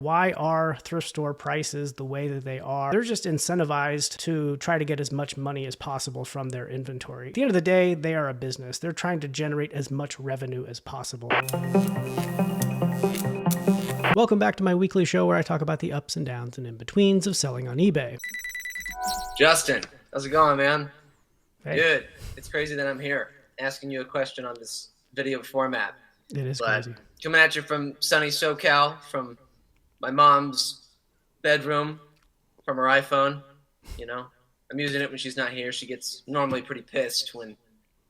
Why are thrift store prices the way that they are? They're just incentivized to try to get as much money as possible from their inventory. At the end of the day, they are a business. They're trying to generate as much revenue as possible. Welcome back to my weekly show where I talk about the ups and downs and in-betweens of selling on eBay. Justin, how's it going, man? Hey. Good. It's crazy that I'm here asking you a question on this video format. It is crazy. Coming at you from sunny SoCal, from my mom's bedroom, from her iPhone. You know, I'm using it when she's not here. She gets normally pretty pissed when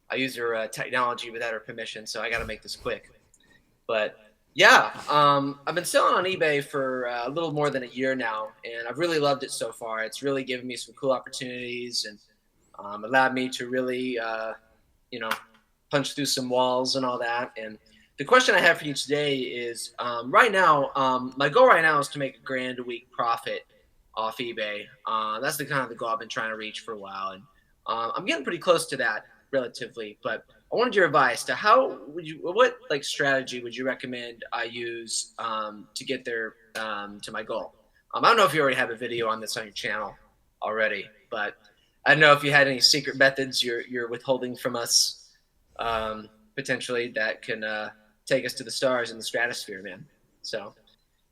I use her technology without her permission, so I got to make this quick. But yeah, I've been selling on eBay for a little more than a year now, and I've really loved it so far. It's really given me some cool opportunities and allowed me to really, punch through some walls and all that. And the question I have for you today is, right now, my goal right now is to make $1,000 a week profit off eBay. That's the kind of the goal I've been trying to reach for a while, and I'm getting pretty close to that relatively. But I wanted your advice to what strategy would you recommend I use to get there to my goal? I don't know if you already have a video on this on your channel already, but I don't know if you had any secret methods you're withholding from us potentially that can take us to the stars in the stratosphere, man. So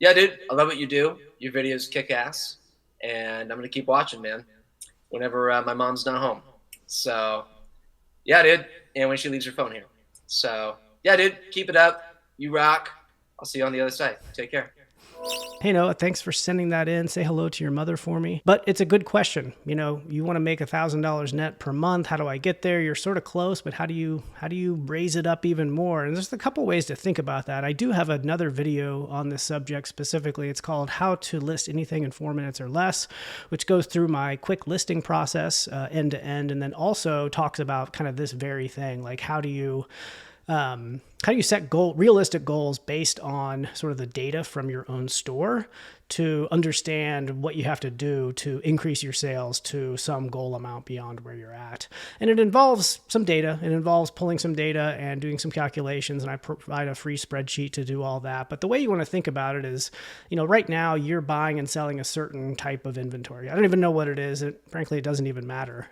yeah, dude, I love what you do. Your videos kick ass, and I'm gonna keep watching, man, whenever my mom's not home. So yeah, dude, and when she leaves her phone here. So yeah, dude, keep it up. You rock. I'll see you on the other side. Take care. Hey, Noah, thanks for sending that in. Say hello to your mother for me. But it's a good question. You know, you want to make $1,000 net per month. How do I get there? You're sort of close, but how do you raise it up even more? And there's a couple ways to think about that. I do have another video on this subject specifically. It's called How to List Anything in 4 Minutes or Less, which goes through my quick listing process end to end, and then also talks about kind of this very thing, like how do you set realistic goals based on sort of the data from your own store to understand what you have to do to increase your sales to some goal amount beyond where you're at. And it involves some data. It involves pulling some data and doing some calculations, and I provide a free spreadsheet to do all that. But the way you want to think about it is, right now you're buying and selling a certain type of inventory. I don't even know what it is. Frankly, it doesn't even matter.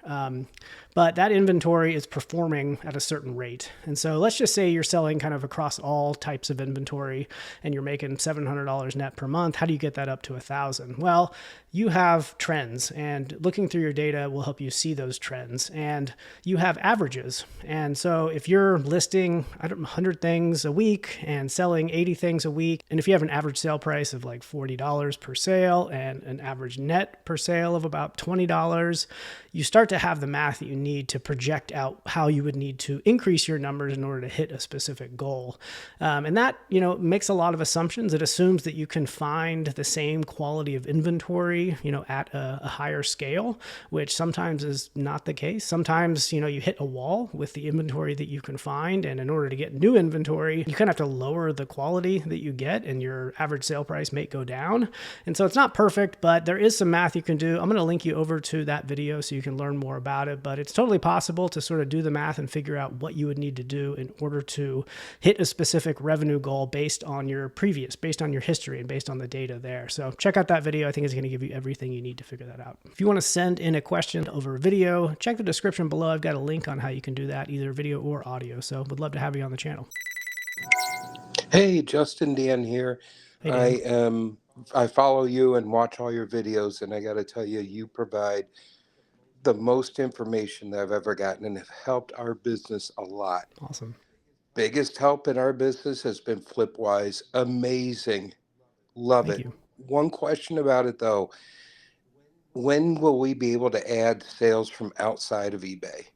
But that inventory is performing at a certain rate. And so let's just say you're selling kind of across all types of inventory and you're making $700 net per month. How do you get that up to $1,000? Well, you have trends, and looking through your data will help you see those trends, and you have averages. And so if you're listing 100 things a week and selling 80 things a week, and if you have an average sale price of like $40 per sale and an average net per sale of about $20, you start to have the math that you need to project out how you would need to increase your numbers in order to hit a specific goal. And that, makes a lot of assumptions. It assumes that you can find the same quality of inventory, at a higher scale, which sometimes is not the case. Sometimes, you hit a wall with the inventory that you can find. And in order to get new inventory, you kind of have to lower the quality that you get, and your average sale price may go down. And so it's not perfect, but there is some math you can do. I'm going to link you over to that video so you can learn more about it, but it's totally possible to sort of do the math and figure out what you would need to do in order to hit a specific revenue goal based on your history and based on the data there. So check out that video. I think it's going to give you everything you need to figure that out. If you want to send in a question over a video, check the description below. I've got a link on how you can do that, either video or audio. So would love to have you on the channel. Hey, Justin, Dan here. Hey, Dan. I follow you and watch all your videos, and I got to tell you, you provide the most information that I've ever gotten and have helped our business a lot. Awesome. Biggest help in our business has been Flipwise. Amazing. Love Thank it. you. One question about it, though. When will we be able to add sales from outside of eBay?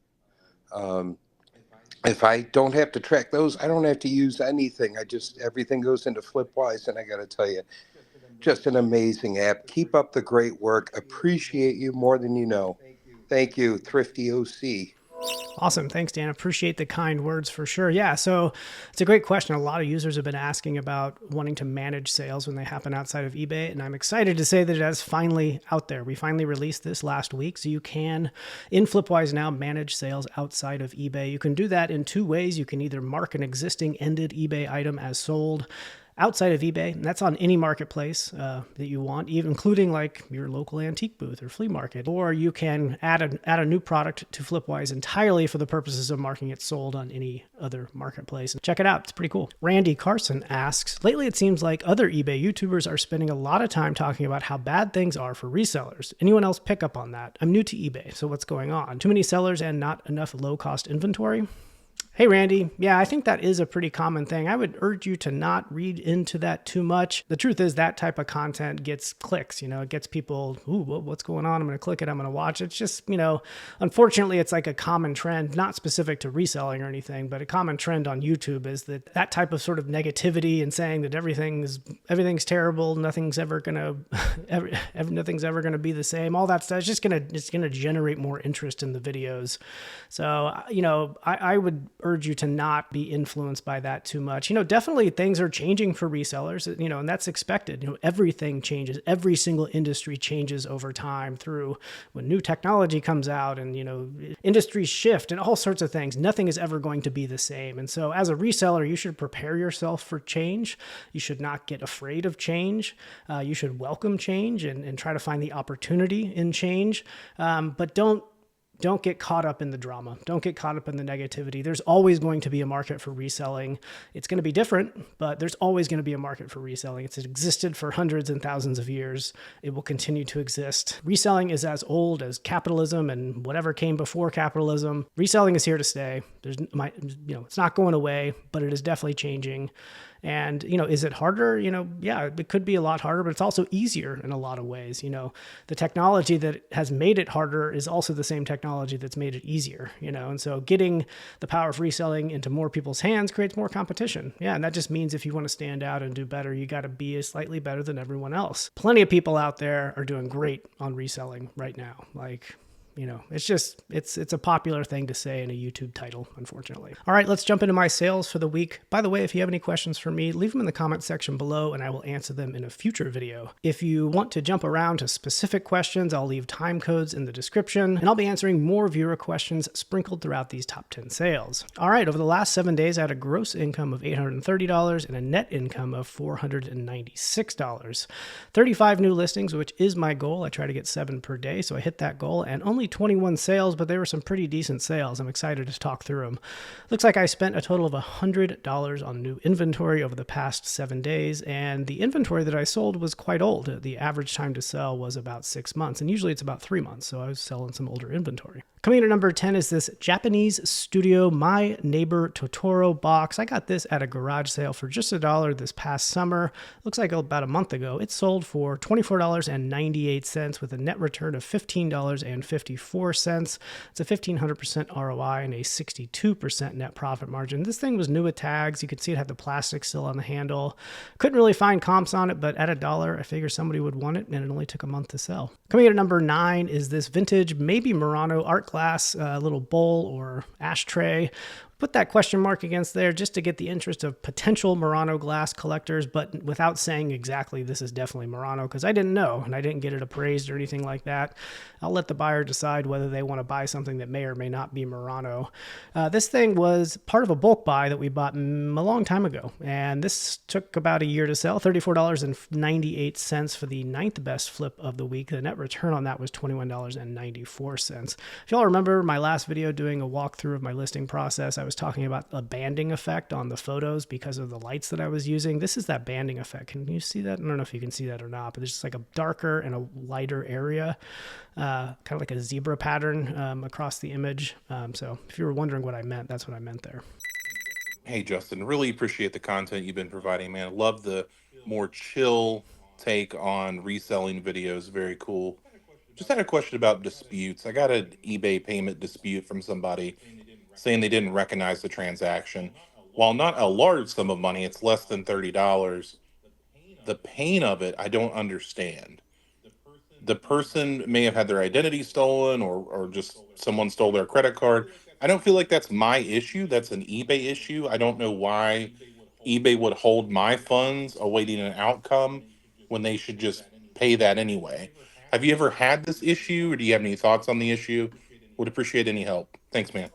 If I don't have to track those, I don't have to use anything. Everything goes into Flipwise, and I got to tell you, just an amazing app. Keep up the great work. Appreciate you more than you know. Thank you, Thrifty OC. Awesome. Thanks, Dan. Appreciate the kind words for sure. Yeah, so it's a great question. A lot of users have been asking about wanting to manage sales when they happen outside of eBay, and I'm excited to say that it is finally out there. We finally released this last week, so you can, in Flipwise now, manage sales outside of eBay. You can do that in two ways. You can either mark an existing ended eBay item as sold, outside of eBay, and that's on any marketplace that you want, even including like your local antique booth or flea market. Or you can add a new product to Flipwise entirely for the purposes of marking it sold on any other marketplace. Check it out. It's pretty cool. Randy Carson asks, lately it seems like other eBay YouTubers are spending a lot of time talking about how bad things are for resellers. Anyone else pick up on that? I'm new to eBay, so what's going on? Too many sellers and not enough low-cost inventory? Hey, Randy. Yeah, I think that is a pretty common thing. I would urge you to not read into that too much. The truth is that type of content gets clicks, it gets people, ooh, what's going on? I'm going to click it. I'm going to watch it. It's just, unfortunately, it's like a common trend, not specific to reselling or anything, but a common trend on YouTube is that type of sort of negativity and saying that everything's terrible, nothing's ever going to be the same. All that stuff is just going to generate more interest in the videos. So, I would urge you to not be influenced by that too much. Definitely things are changing for resellers, and that's expected. Everything changes. Every single industry changes over time through when new technology comes out and, industries shift and all sorts of things. Nothing is ever going to be the same. And so as a reseller, you should prepare yourself for change. You should not get afraid of change. You should welcome change and try to find the opportunity in change. But don't get caught up in the drama. Don't get caught up in the negativity. There's always going to be a market for reselling. It's going to be different, but there's always going to be a market for reselling. It's existed for hundreds and thousands of years. It will continue to exist. Reselling is as old as capitalism and whatever came before capitalism. Reselling is here to stay. It's not going away, but it is definitely changing. And, is it harder? Yeah, it could be a lot harder, but it's also easier in a lot of ways. The technology that has made it harder is also the same technology that's made it easier, and so getting the power of reselling into more people's hands creates more competition. Yeah. And that just means if you want to stand out and do better, you got to be slightly better than everyone else. Plenty of people out there are doing great on reselling right now. It's a popular thing to say in a YouTube title, unfortunately. All right, let's jump into my sales for the week. By the way, if you have any questions for me, leave them in the comment section below and I will answer them in a future video. If you want to jump around to specific questions, I'll leave time codes in the description and I'll be answering more viewer questions sprinkled throughout these top 10 sales. All right, over the last 7 days, I had a gross income of $830 and a net income of $496. 35 new listings, which is my goal. I try to get 7 per day, so I hit that goal, and only 21 sales, but they were some pretty decent sales. I'm excited to talk through them. Looks like I spent a total of $100 on new inventory over the past 7 days, and the inventory that I sold was quite old. The average time to sell was about 6 months, and usually it's about 3 months, so I was selling some older inventory. Coming in at number 10 is this Japanese Studio My Neighbor Totoro box. I got this at a garage sale for just $1 this past summer. Looks like about a month ago. It sold for $24.98 with a net return of $15.54. It's a 1,500% ROI and a 62% net profit margin. This thing was new with tags. You could see it had the plastic still on the handle. Couldn't really find comps on it, but at $1, I figured somebody would want it, and it only took a month to sell. Coming in at number 9 is this vintage, maybe Murano art glass little bowl or ashtray. Put that question mark against there just to get the interest of potential Murano glass collectors, but without saying exactly this is definitely Murano, because I didn't know and I didn't get it appraised or anything like that. I'll let the buyer decide whether they want to buy something that may or may not be Murano. This thing was part of a bulk buy that we bought a long time ago, and this took about a year to sell. $34.98 for the 9th best flip of the week. The net return on that was $21.94. If y'all remember my last video doing a walkthrough of my listing process, I was talking about a banding effect on the photos because of the lights that I was using. This is that banding effect. Can you see that? I don't know if you can see that or not, but there's just like a darker and a lighter area, kind of like a zebra pattern across the image. So if you were wondering what I meant, that's what I meant there. Hey, Justin, really appreciate the content you've been providing, man. Love the more chill take on reselling videos. Very cool. Just had a question about disputes. I got an eBay payment dispute from somebody saying they didn't recognize the transaction. While not a large sum of money, it's less than $30. The pain of it, I don't understand. The person may have had their identity stolen or just someone stole their credit card. I don't feel like that's my issue. That's an eBay issue. I don't know why eBay would hold my funds awaiting an outcome when they should just pay that anyway. Have you ever had this issue, or do you have any thoughts on the issue? Would appreciate any help. Thanks, man.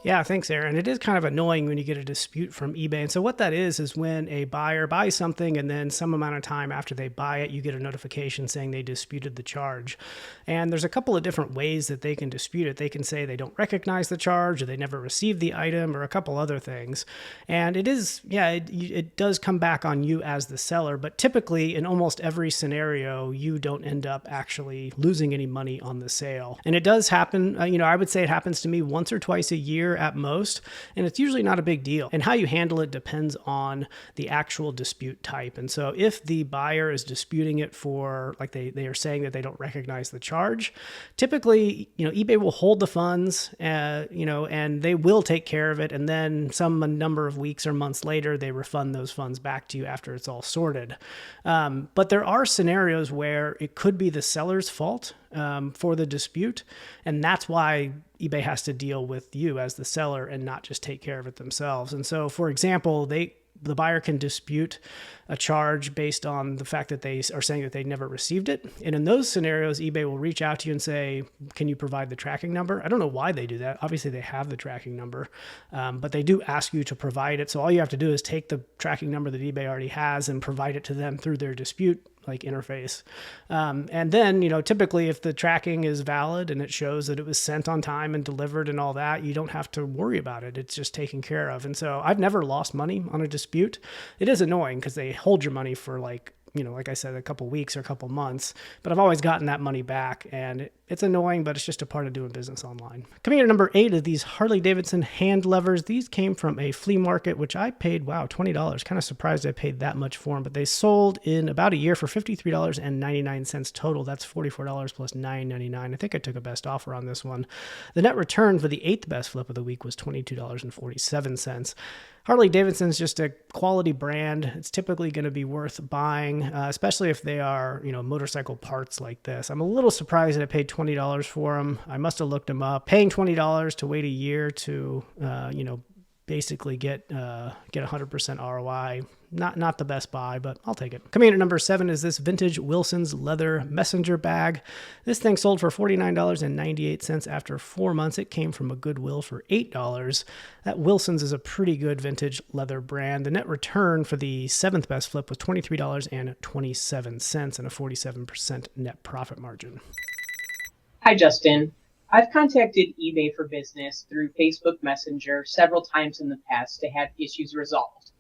Yeah, thanks, Aaron. It is kind of annoying when you get a dispute from eBay. And so what that is when a buyer buys something and then some amount of time after they buy it, you get a notification saying they disputed the charge. And there's a couple of different ways that they can dispute it. They can say they don't recognize the charge, or they never received the item, or a couple other things. And it is, yeah, it does come back on you as the seller. But typically, in almost every scenario, you don't end up actually losing any money on the sale. And it does happen, I would say it happens to me once or twice a year at most, and it's usually not a big deal. And how you handle it depends on the actual dispute type. And so if the buyer is disputing it for, like they are saying that they don't recognize the charge, typically, eBay will hold the funds, and they will take care of it. And then some number of weeks or months later, they refund those funds back to you after it's all sorted. But there are scenarios where it could be the seller's fault for the dispute. And that's why eBay has to deal with you as the seller and not just take care of it themselves. And so, for example, the buyer can dispute a charge based on the fact that they are saying that they never received it. And in those scenarios, eBay will reach out to you and say, can you provide the tracking number? I don't know why they do that. Obviously, they have the tracking number, but they do ask you to provide it. So all you have to do is take the tracking number that eBay already has and provide it to them through their dispute interface. And then, typically if the tracking is valid and it shows that it was sent on time and delivered and all that, you don't have to worry about it. It's just taken care of. And so I've never lost money on a dispute. It is annoying because they hold your money for like I said, a couple weeks or a couple months, but I've always gotten that money back, and it's annoying, but it's just a part of doing business online. Coming in at number 8 are these Harley-Davidson hand levers. These came from a flea market, which I paid, $20. Kind of surprised I paid that much for them, but they sold in about a year for $53.99 total. That's $44 plus $9.99. I think I took a best offer on this one. The net return for the 8th best flip of the week was $22.47. Harley-Davidson is just a quality brand. It's typically going to be worth buying, especially if they are, motorcycle parts like this. I'm a little surprised that I paid $20 for them. I must have looked them up. Paying $20 to wait a year to, basically get 100% ROI. Not the best buy, but I'll take it. Coming in at number 7 is this vintage Wilson's leather messenger bag. This thing sold for $49.98 after 4 months. It came from a Goodwill for $8. That Wilson's is a pretty good vintage leather brand. The net return for the 7th best flip was $23.27 and a 47% net profit margin. Hi, Justin. I've contacted eBay for Business through Facebook Messenger several times in the past to have issues resolved.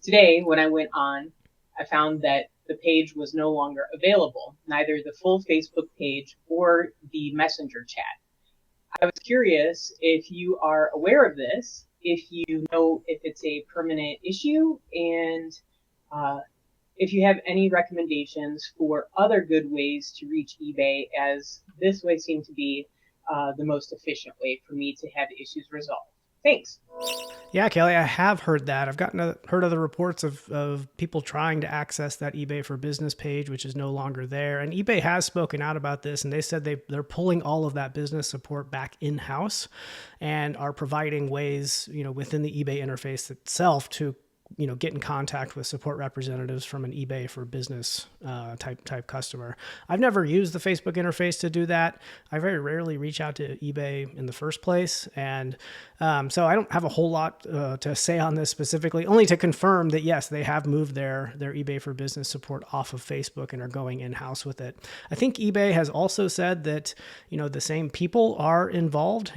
Today, when I went on, I found that the page was no longer available, neither the full Facebook page or the Messenger chat. I was curious if you are aware of this, if you know if it's a permanent issue, and if you have any recommendations for other good ways to reach eBay, as this way seemed to be the most efficient way for me to have issues resolved. Thanks. Yeah, Kelly, I have heard that. I've heard other reports of people trying to access that eBay for Business page, which is no longer there. And eBay has spoken out about this, and they said they're pulling all of that business support back in-house and are providing ways, within the eBay interface itself to get in contact with support representatives from an eBay for Business type customer. I've never used the Facebook interface to do that. I very rarely reach out to eBay in the first place. And so I don't have a whole lot to say on this specifically, only to confirm that, yes, they have moved their eBay for Business support off of Facebook and are going in-house with it. I think eBay has also said that, the same people are involved.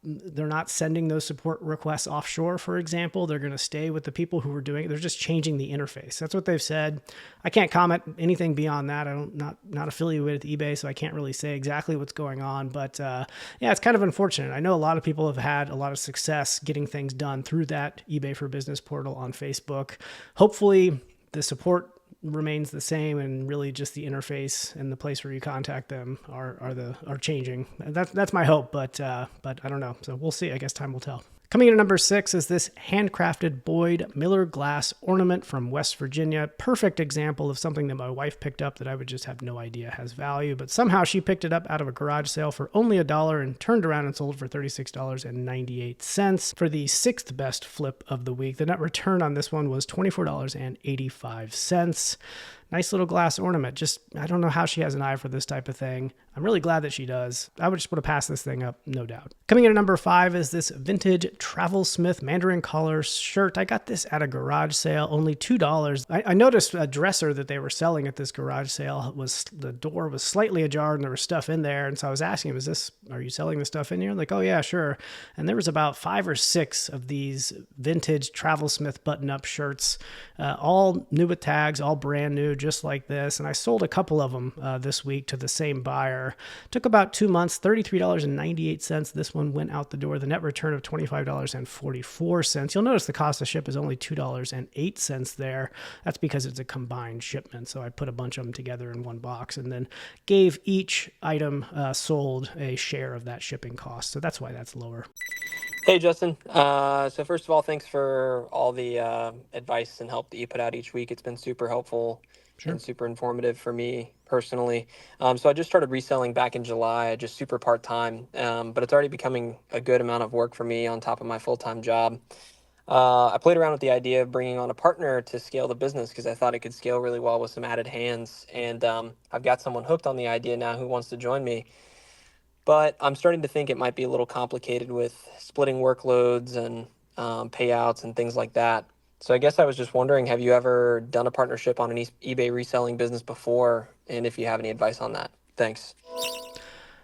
They're not sending those support requests offshore, for example. They're going to stay with the people who are doing it. They're just changing the interface. That's what they've said. I can't comment anything beyond that. Not affiliated with eBay, so I can't really say exactly what's going on. But yeah, it's kind of unfortunate. I know a lot of people have had a lot of success getting things done through that eBay for Business portal on Facebook. Hopefully, the support remains the same, and really just the interface and the place where you contact them are changing. That's my hope, but I don't know. So we'll see. I guess time will tell. Coming in at number 6 is this handcrafted Boyd Miller glass ornament from West Virginia. Perfect example of something that my wife picked up that I would just have no idea has value, but somehow she picked it up out of a garage sale for only $1 and turned around and sold for $36.98 for the 6th best flip of the week. The net return on this one was $24.85. Nice little glass ornament. Just, I don't know how she has an eye for this type of thing. I'm really glad that she does. I would just want to pass this thing up, no doubt. Coming in at number 5 is this vintage Travel Smith Mandarin collar shirt. I got this at a garage sale, only $2. I noticed a dresser that they were selling at this garage sale the door was slightly ajar and there was stuff in there. And so I was asking him, are you selling the stuff in here? Like, oh yeah, sure. And there was about 5 or 6 of these vintage Travel Smith button-up shirts, all new with tags, all brand new, just like this. And I sold a couple of them this week to the same buyer. Took about 2 months, $33.98. This one went out the door. The net return of $25.44. You'll notice the cost of ship is only $2.08 there. That's because it's a combined shipment. So I put a bunch of them together in one box and then gave each item sold a share of that shipping cost. So that's why that's lower. Hey, Justin. So first of all, thanks for all the advice and help that you put out each week. It's been super helpful and super informative for me personally. So I just started reselling back in July, just super part-time, but it's already becoming a good amount of work for me on top of my full-time job. I played around with the idea of bringing on a partner to scale the business because I thought it could scale really well with some added hands. And I've got someone hooked on the idea now who wants to join me. But I'm starting to think it might be a little complicated with splitting workloads and payouts and things like that. So I guess I was just wondering, have you ever done a partnership on an eBay reselling business before? And if you have any advice on that? Thanks.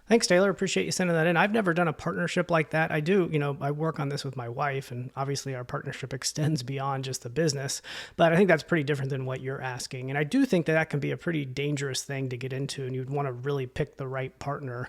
Thanks, Taylor. Appreciate you sending that in. I've never done a partnership like that. I do, I work on this with my wife, and obviously our partnership extends beyond just the business, but I think that's pretty different than what you're asking. And I do think that can be a pretty dangerous thing to get into, and you'd want to really pick the right partner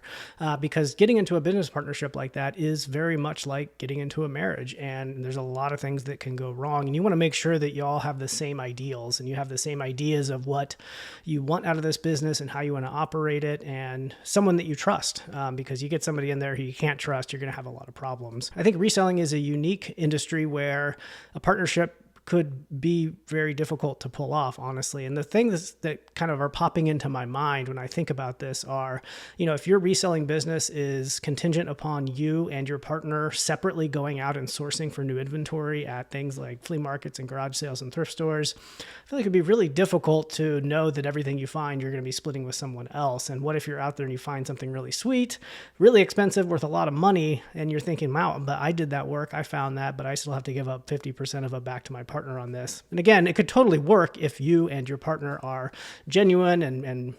because getting into a business partnership like that is very much like getting into a marriage, and there's a lot of things that can go wrong. And you want to make sure that you all have the same ideals and you have the same ideas of what you want out of this business and how you want to operate it, and someone that you trust. Because you get somebody in there who you can't trust, you're going to have a lot of problems. I think reselling is a unique industry where a partnership could be very difficult to pull off, honestly. And the things that kind of are popping into my mind when I think about this are, if your reselling business is contingent upon you and your partner separately going out and sourcing for new inventory at things like flea markets and garage sales and thrift stores, I feel like it'd be really difficult to know that everything you find, you're going to be splitting with someone else. And what if you're out there and you find something really sweet, really expensive, worth a lot of money, and you're thinking, wow, but I did that work, I found that, but I still have to give up 50% of it back to my partner on this. And again, it could totally work if you and your partner are genuine and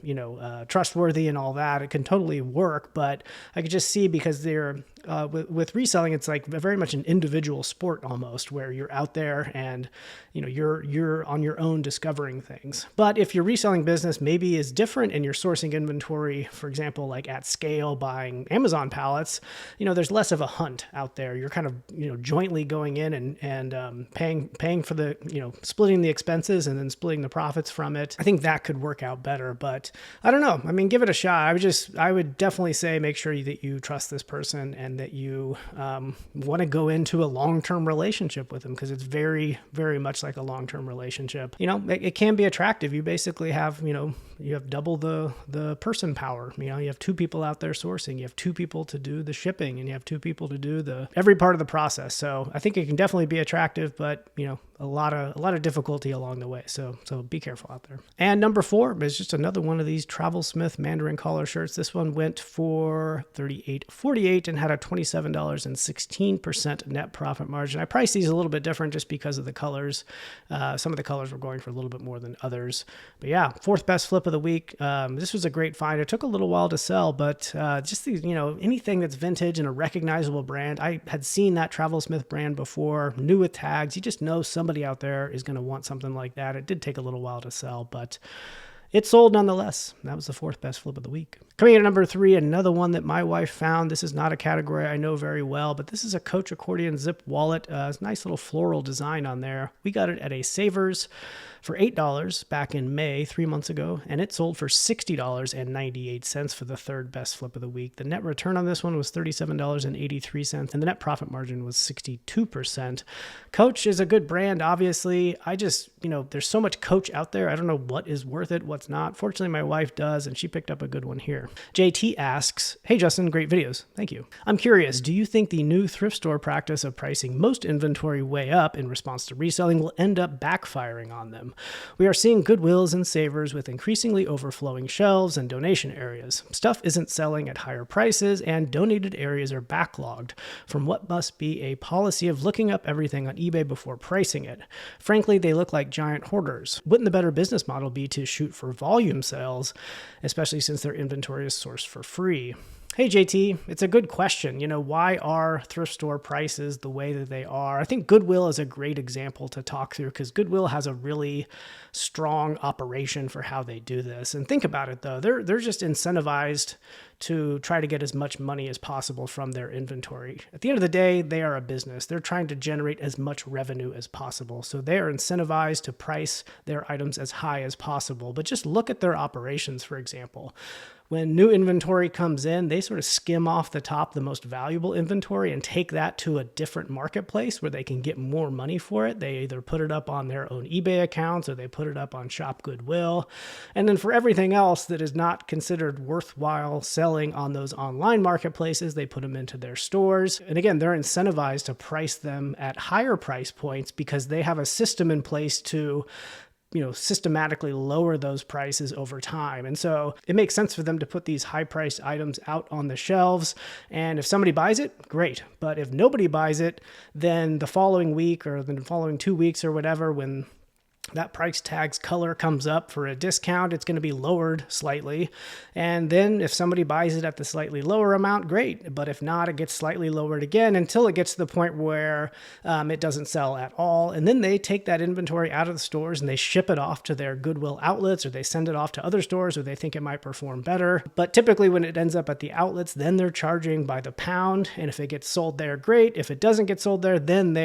trustworthy and all that. It can totally work, but I could just see because they're with reselling, it's like very much an individual sport almost, where you're out there and you're on your own discovering things. But if your reselling business maybe is different and you're sourcing inventory, for example, like at scale, buying Amazon pallets, there's less of a hunt out there. You're kind of jointly going in and paying for the splitting the expenses and then splitting the profits from it. I think that could work out better, but I don't know. I mean, give it a shot. I would definitely say make sure that you trust this person and that you want to go into a long-term relationship with them, because it's very, very much like a long-term relationship. It can be attractive. You basically have, you have double the person power. You have 2 people out there sourcing, you have 2 people to do the shipping, and you have 2 people to do every part of the process. So I think it can definitely be attractive, but a lot of difficulty along the way. So be careful out there. And number 4 is just another one of these Travel Smith Mandarin collar shirts. This one went for $38.48 and had a $27.16 net profit margin. I priced these a little bit different just because of the colors. Some of the colors were going for a little bit more than others. But yeah, 4th best flip of the week. This was a great find. It took a little while to sell, but just these, anything that's vintage and a recognizable brand. I had seen that Travel Smith brand before, new with tags. You just know somebody out there is going to want something like that. It did take a little while to sell, but it sold nonetheless. That was the 4th best flip of the week. Coming in at number 3, another one that my wife found. This is not a category I know very well, but this is a Coach accordion zip wallet. It's a nice little floral design on there. We got it at a Savers for $8 back in May, 3 months ago, and it sold for $60.98 for the 3rd best flip of the week. The net return on this one was $37.83, and the net profit margin was 62%. Coach is a good brand, obviously. I just, there's so much Coach out there. I don't know what is worth it, what's not. Fortunately, my wife does, and she picked up a good one here. JT asks, hey Justin, great videos. Thank you. I'm curious, do you think the new thrift store practice of pricing most inventory way up in response to reselling will end up backfiring on them? We are seeing Goodwills and Savers with increasingly overflowing shelves and donation areas. Stuff isn't selling at higher prices, and donated areas are backlogged from what must be a policy of looking up everything on eBay before pricing it. Frankly, they look like giant hoarders. Wouldn't the better business model be to shoot for volume sales, especially since their inventory is sourced for free? Hey JT, it's a good question. Why are thrift store prices the way that they are? I think Goodwill is a great example to talk through because Goodwill has a really strong operation for how they do this. And think about it though, they're just incentivized to try to get as much money as possible from their inventory. At the end of the day, they are a business. They're trying to generate as much revenue as possible. So they are incentivized to price their items as high as possible. But just look at their operations, for example. When new inventory comes in, they sort of skim off the top the most valuable inventory and take that to a different marketplace where they can get more money for it. They either put it up on their own eBay accounts or they put it up on Shop Goodwill. And then for everything else that is not considered worthwhile selling on those online marketplaces, they put them into their stores. And again, they're incentivized to price them at higher price points because they have a system in place to systematically lower those prices over time. And so it makes sense for them to put these high priced items out on the shelves. And if somebody buys it, great. But if nobody buys it, then the following week or the following 2 weeks or whatever, when that price tag's color comes up for a discount, it's going to be lowered slightly. And then if somebody buys it at the slightly lower amount, great. But if not, it gets slightly lowered again until it gets to the point where it doesn't sell at all. And then they take that inventory out of the stores and they ship it off to their Goodwill outlets, or they send it off to other stores where they think it might perform better. But typically when it ends up at the outlets, then they're charging by the pound. And if it gets sold there, great. If it doesn't get sold there, then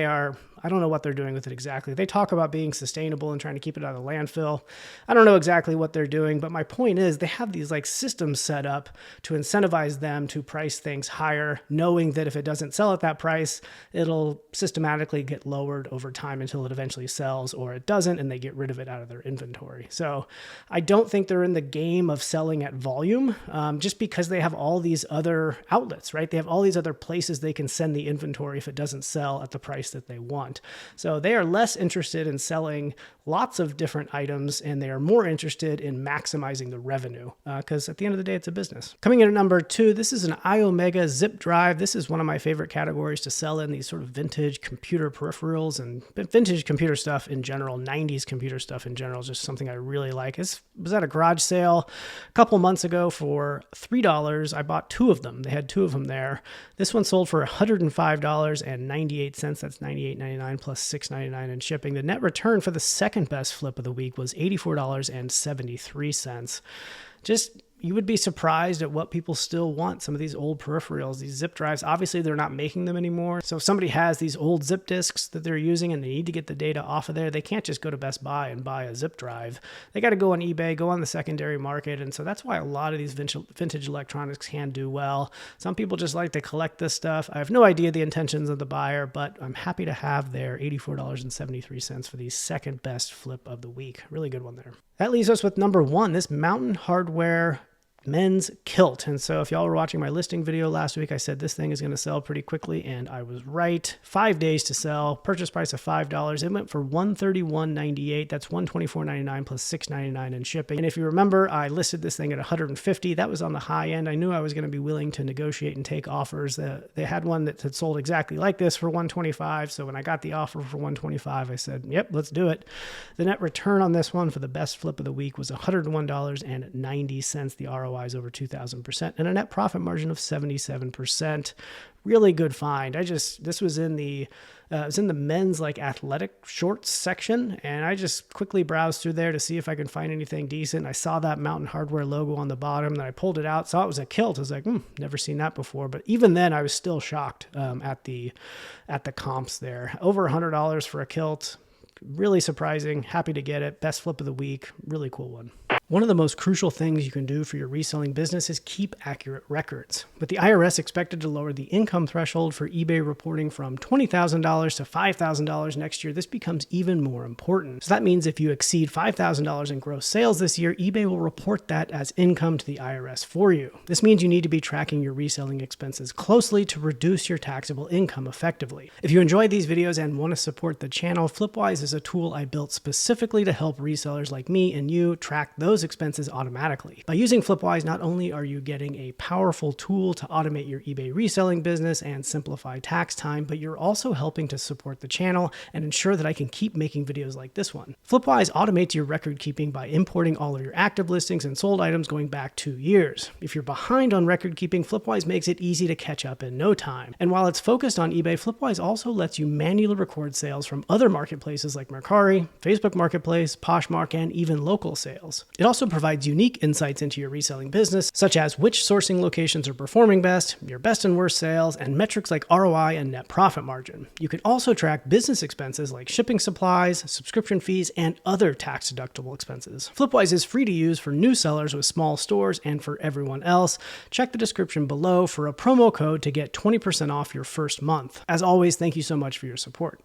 I don't know what they're doing with it exactly. They talk about being sustainable and trying to keep it out of the landfill. I don't know exactly what they're doing, but my point is they have these systems set up to incentivize them to price things higher, knowing that if it doesn't sell at that price, it'll systematically get lowered over time until it eventually sells, or it doesn't, and they get rid of it out of their inventory. So I don't think they're in the game of selling at volume, just because they have all these other outlets, right? They have all these other places they can send the inventory if it doesn't sell at the price that they want. So they are less interested in selling lots of different items, and they are more interested in maximizing the revenue because at the end of the day, it's a business. Coming in at number 2, this is an iOmega zip drive. This is one of my favorite categories to sell in, these sort of vintage computer peripherals and vintage computer stuff in general. 90s computer stuff in general is just something I really like. It was at a garage sale a couple months ago for $3. I bought 2 of them. They had 2 of them there. This one sold for $105.98. That's $98.99 plus $6.99 in shipping. The net return for the second best flip of the week was $84.73. You would be surprised at what people still want. Some of these old peripherals, these zip drives, obviously they're not making them anymore. So if somebody has these old zip disks that they're using and they need to get the data off of there, they can't just go to Best Buy and buy a zip drive. They got to go on eBay, go on the secondary market. And so that's why a lot of these vintage electronics can do well. Some people just like to collect this stuff. I have no idea the intentions of the buyer, but I'm happy to have their $84.73 for the second best flip of the week. Really good one there. That leaves us with number 1, this Mountain Hardwear men's kilt. And so if y'all were watching my listing video last week, I said this thing is going to sell pretty quickly, and I was right. 5 days to sell, purchase price of $5. It went for $131.98. That's $124.99 plus $6.99 in shipping. And if you remember, I listed this thing at $150. That was on the high end. I knew I was going to be willing to negotiate and take offers. They had one that had sold exactly like this for $125. So when I got the offer for $125, I said, yep, let's do it. The net return on this one for the best flip of the week was $101.90. The ROI is over 2,000%, and a net profit margin of 77%. Really good find. This was in the men's athletic shorts section, and I just quickly browsed through there to see if I could find anything decent. I saw that Mountain Hardwear logo on the bottom, and I pulled it out, saw it was a kilt. I was like, never seen that before. But even then, I was still shocked at the comps there. Over $100 for a kilt. Really surprising. Happy to get it. Best flip of the week. Really cool one. One of the most crucial things you can do for your reselling business is keep accurate records. With the IRS expected to lower the income threshold for eBay reporting from $20,000 to $5,000 next year, this becomes even more important. So that means if you exceed $5,000 in gross sales this year, eBay will report that as income to the IRS for you. This means you need to be tracking your reselling expenses closely to reduce your taxable income effectively. If you enjoyed these videos and want to support the channel, Flipwise is a tool I built specifically to help resellers like me and you track those expenses automatically. By using Flipwise, not only are you getting a powerful tool to automate your eBay reselling business and simplify tax time, but you're also helping to support the channel and ensure that I can keep making videos like this one. Flipwise automates your record keeping by importing all of your active listings and sold items going back 2 years. If you're behind on record keeping, Flipwise makes it easy to catch up in no time. And while it's focused on eBay, Flipwise also lets you manually record sales from other marketplaces like Mercari, Facebook Marketplace, Poshmark, and even local sales. It also provides unique insights into your reselling business, such as which sourcing locations are performing best, your best and worst sales, and metrics like ROI and net profit margin. You can also track business expenses like shipping supplies, subscription fees, and other tax-deductible expenses. Flipwise is free to use for new sellers with small stores and for everyone else. Check the description below for a promo code to get 20% off your first month. As always, thank you so much for your support.